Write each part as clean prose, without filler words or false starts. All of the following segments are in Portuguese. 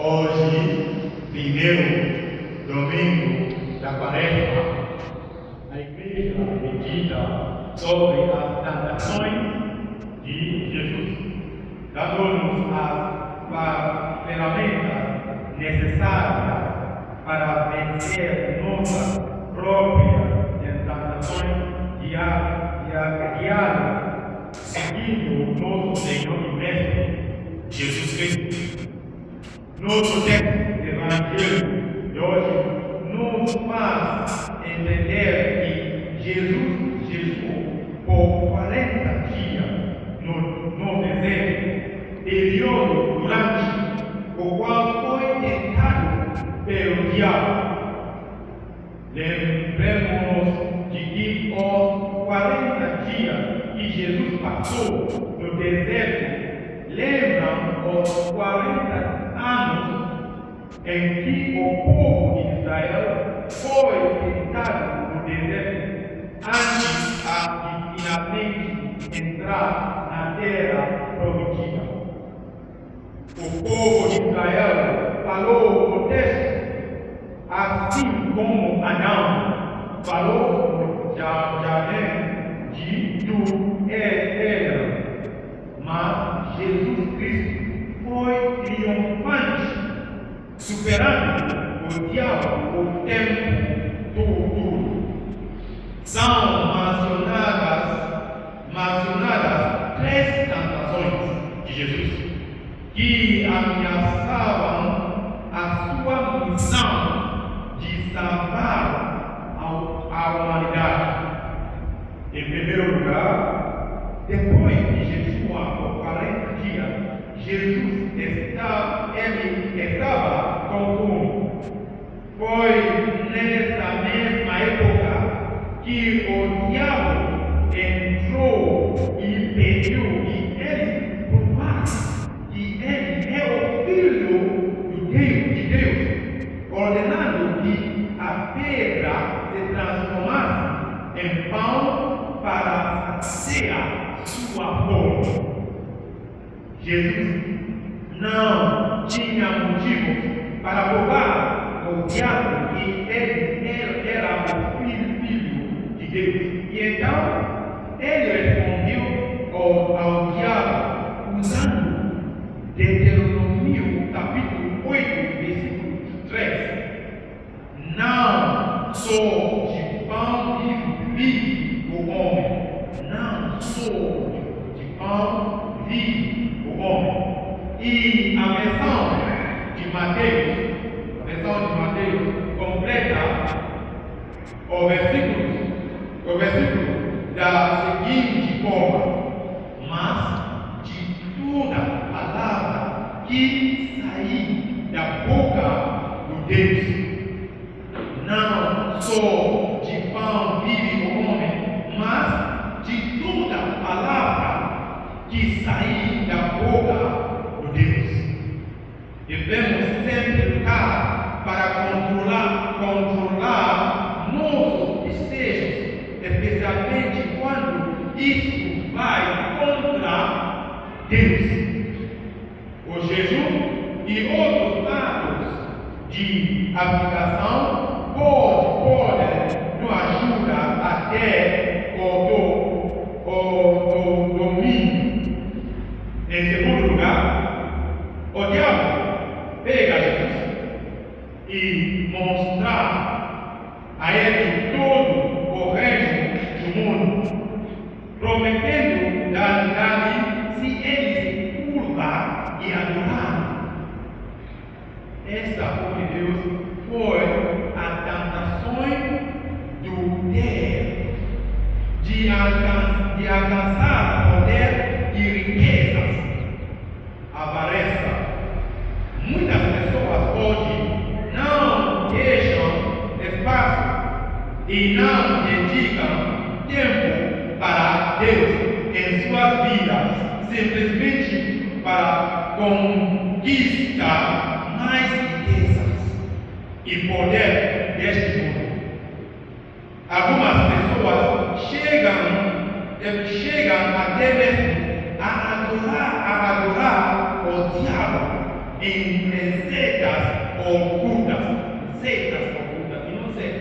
Hoje, primeiro domingo da Quaresma, a igreja medita sobre as tentações de Jesus, dando-nos as ferramentas necessárias para vencer nossas próprias tentações diárias, seguindo o nosso Senhor e Mestre Jesus Cristo. Nosso texto do Evangelho de hoje nos faz entender que Jesus jejuou por 40 dias no deserto, período durante o qual foi tentado pelo diabo. Lembremos de que os 40 dias que Jesus passou no deserto lembram os 40 anos em que o povo de Israel foi tentado no deserto antes de finalmente entrar na terra prometida. O povo de Israel falou o texto, assim como Adão falou no jardim do Éden, mas Jesus Cristo foi triunfante, superando o diabo o tempo todo. São mencionadas 3 tentações de Jesus que ameaçavam a sua missão de salvar a humanidade. Em primeiro lugar, depois de jejuar por 40 dias, Jesus estava com fome. Foi nessa mesma época que o diabo entrou e pediu que ele provasse que ele é o Filho de Deus, ordenando que a pedra se transformasse em pão para saciar sua fome. Jesus não tinha motivo para provar ao diabo que ele era o filho de Deus. E então, ele respondeu ao diabo usando Deuteronômio capítulo 8, versículo 3. Não só de pão vive o homem, não só de pão vive o homem. E a versão de Mateus completa o versículo da seguinte forma: mas de toda palavra que sair da boca de Deus, não só de pão vive o homem, mas de toda palavra que sair da boca de Deus. Devemos sempre lutar para controlar nossos desejos, especialmente quando isso vai contra Deus. O jejum e outros atos de abdicação podem nos ajudar até o domínio. Em segundo lugar, o diabo pega Jesus e mostrar a ele todo o reino do mundo, prometendo dar-lhe se ele se curvar e adorar. Esta, por Deus, foi a tentação do ter de alcançar poder e riquezas, avareza. Muitas pessoas hoje não deixam espaço e não dedicam tempo para Deus em suas vidas, simplesmente para conquistar mais riquezas e poder deste mundo. Algumas pessoas chegam até mesmo a adorar o diabo em presente ocultas, seitas ocultas, e não sei.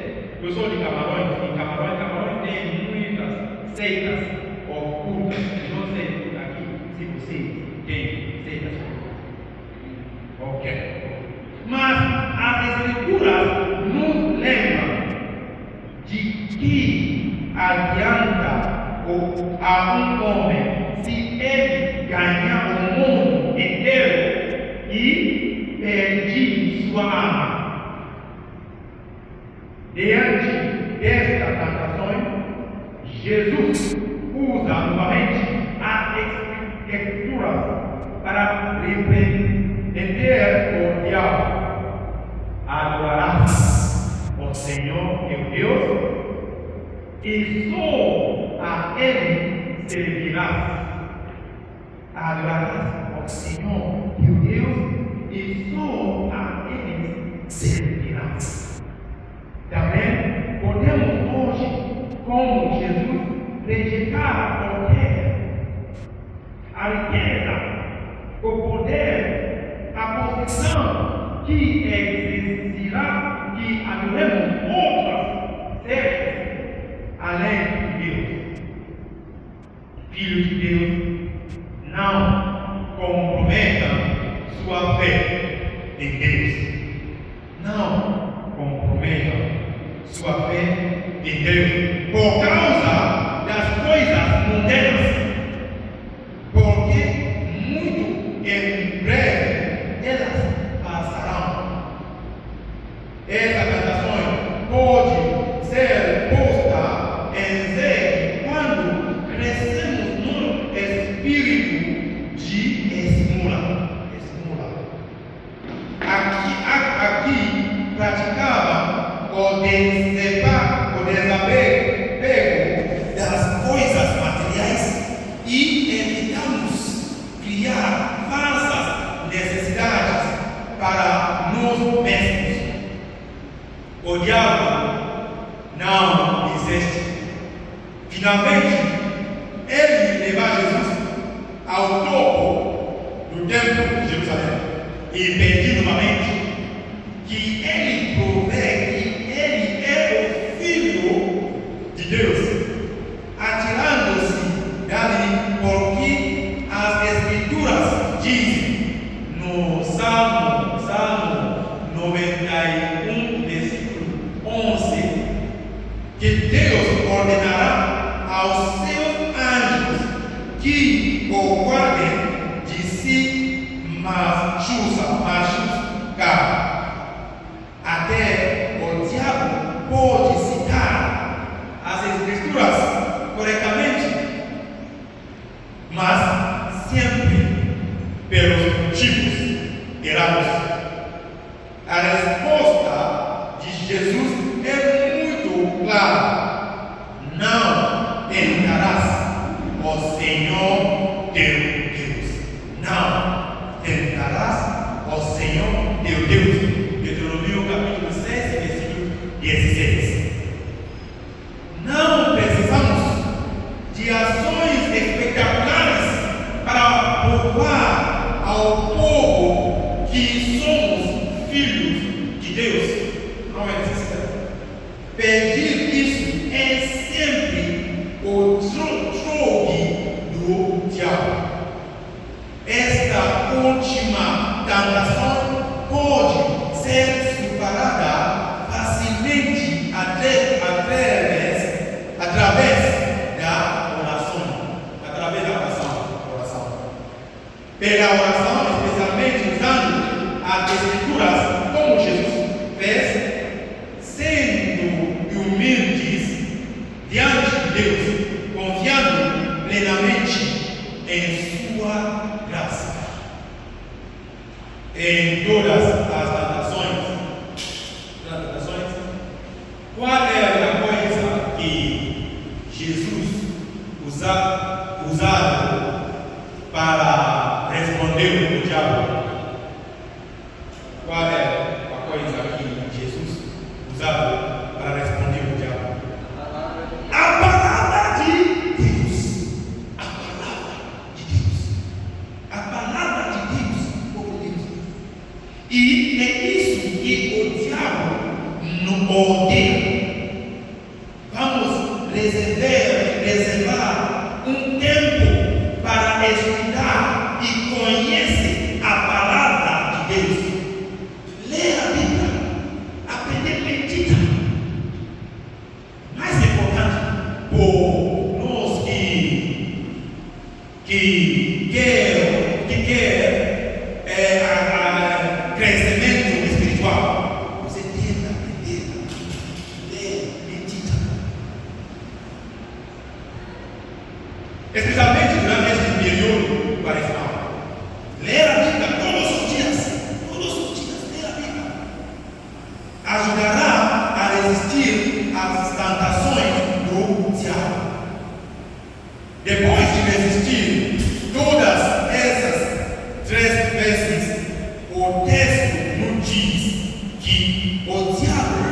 Eu sou de Camarões, e Camarões tem muitas seitas ocultas, e não sei aqui se você tem seitas ocultas. Ok. Mas as Escrituras nos lembram de que adianta a um homem se ele ganhar o mundo inteiro e perder sua alma. Diante destas tentações, Jesus usa novamente as Escrituras para repreender o diabo. Adorarás o Senhor teu Deus e só a Ele servirás. Adorarás ao Senhor teu Deus e só a Ele servirás. Também podemos hoje, como Jesus, rejeitar o poder, a riqueza, o poder, a posição que exigirá que adoremos outras seres além de Deus. Filhos de Deus, não comprometam sua fé em Deus. Não comprometam sua fé em Deus por causa das coisas mundanas, porque muito em breve elas passarão. Essa tentação pode ser posta em xeque quando crescemos no espírito de esmola. Aqui praticava o desapego das coisas materiais e evitamos criar falsas necessidades para nós mesmos. O diabo não existe. Finalmente, ele leva Jesus ao topo do templo de Jerusalém e pediu novamente que ele provê que ele é o Filho de Deus, atirando-se dali, porque as Escrituras dizem no Salmo 91, versículo 11, que Deus ordenará aos seus anjos que o guardem de si machucar. Até o diabo pode citar as Escrituras corretamente, mas sempre pelos motivos errados. A resposta de Jesus é muito clara: não tentarás o Senhor teu Deus. Não tentarás o Senhor teu Deus. Deuteronômio capítulo 6, versículo 16. Não precisamos de ações espetaculares para provar ao povo que somos filhos de Deus. Não é necessário. Pedir isso é sempre o trogue do diabo. Esta última tentação pode ser superada facilmente através da oração. Pela oração, especialmente usando as Escrituras, como Jesus fez, sendo humildes diante de Deus, confiando plenamente em sua graça. Em todas as tentações, qual é a coisa que Jesus usado para responder ao diabo? Qual é a coisa que Jesus usado para responder ao diabo? A palavra de Deus. A palavra de Deus. A palavra de Deus, povo de Deus. E é isso que o diabo nos odeia. Vamos reservar um tempo para estudar e conhecer a palavra de Deus. Ler a Bíblia, aprender a meditar. Mais importante, por nós que quer crescimento espiritual, você deve aprender a ler, meditar. Especialmente durante este período quaresmal. Ler a Bíblia todos os dias, ler a Bíblia. Ajudará a resistir às tentações do diabo. Depois de resistir todas essas 3 vezes, o texto nos diz que o diabo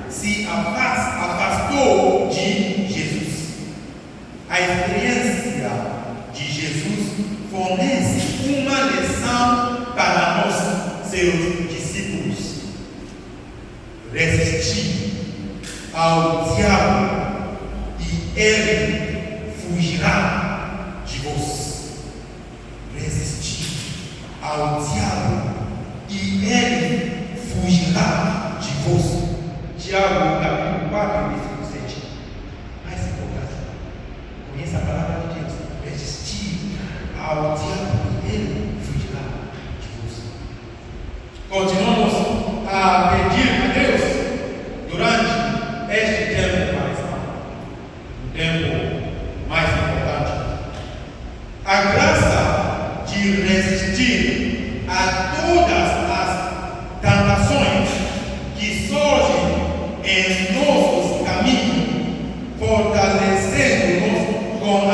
se afastou de Jesus. A experiência de Jesus fornece uma lição para nós, seus discípulos. Resistir ao diabo e ele fugirá de vós. Resistir ao diabo e ele fugirá de vós. Tiago, capítulo 4, versículo 7. Mais importante, conheça a palavra de Deus. Resistir ao diabo e ele fugirá de vós. Continuamos a pedir a Deus durante este tempo quaresmal, o tempo mais importante, a graça de resistir a todas as tentações que surgem em nossos caminhos, fortalecendo-nos com a